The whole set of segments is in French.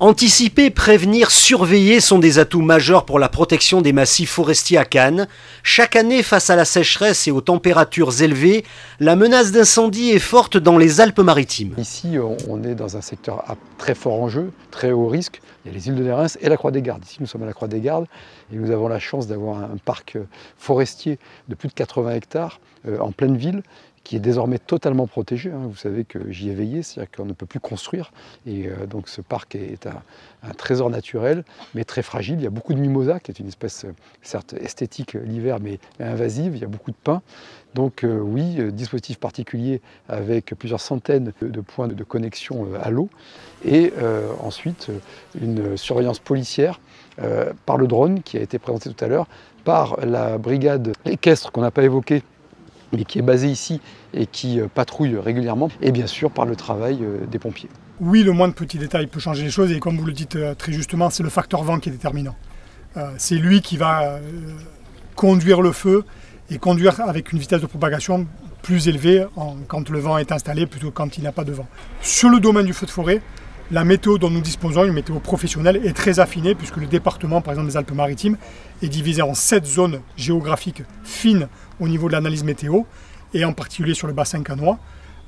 Anticiper, prévenir, surveiller sont des atouts majeurs pour la protection des massifs forestiers à Cannes. Chaque année, face à la sécheresse et aux températures élevées, la menace d'incendie est forte dans les Alpes-Maritimes. Ici, on est dans un secteur à très fort enjeu, très haut risque. Il y a les îles de Nérens et la Croix-des-Gardes. Ici, nous sommes à la Croix-des-Gardes et nous avons la chance d'avoir un parc forestier de plus de 80 hectares en pleine ville, qui est désormais totalement protégé. Vous savez que j'y ai veillé, c'est-à-dire qu'on ne peut plus construire. Et donc ce parc est un trésor naturel, mais très fragile. Il y a beaucoup de mimosa, qui est une espèce certes esthétique l'hiver, mais invasive. Il y a beaucoup de pins. Donc oui, dispositif particulier avec plusieurs centaines de points de connexion à l'eau. Et ensuite, une surveillance policière par le drone, qui a été présenté tout à l'heure, par la brigade équestre qu'on n'a pas évoquée, mais qui est basé ici et qui patrouille régulièrement, et bien sûr par le travail des pompiers. Oui, le moindre petit détail peut changer les choses, et comme vous le dites très justement, c'est le facteur vent qui est déterminant. C'est lui qui va conduire le feu, et conduire avec une vitesse de propagation plus élevée quand le vent est installé plutôt que quand il n'y a pas de vent. Sur le domaine du feu de forêt, la météo dont nous disposons, une météo professionnelle, est très affinée, puisque le département, par exemple des Alpes-Maritimes, est divisé en 7 zones géographiques fines au niveau de l'analyse météo, et en particulier sur le bassin cannois.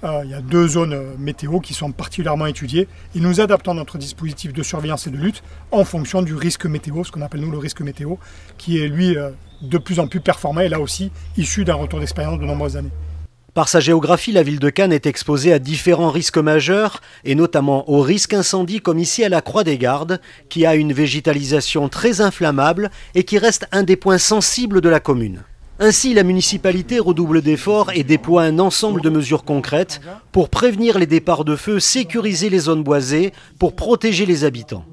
Il y a 2 zones météo qui sont particulièrement étudiées, et nous adaptons notre dispositif de surveillance et de lutte en fonction du risque météo, ce qu'on appelle nous le risque météo, qui est lui de plus en plus performant, et là aussi issu d'un retour d'expérience de nombreuses années. Par sa géographie, la ville de Cannes est exposée à différents risques majeurs, et notamment au risque incendie comme ici à la Croix-des-Gardes, qui a une végétalisation très inflammable et qui reste un des points sensibles de la commune. Ainsi, la municipalité redouble d'efforts et déploie un ensemble de mesures concrètes pour prévenir les départs de feu, sécuriser les zones boisées, pour protéger les habitants.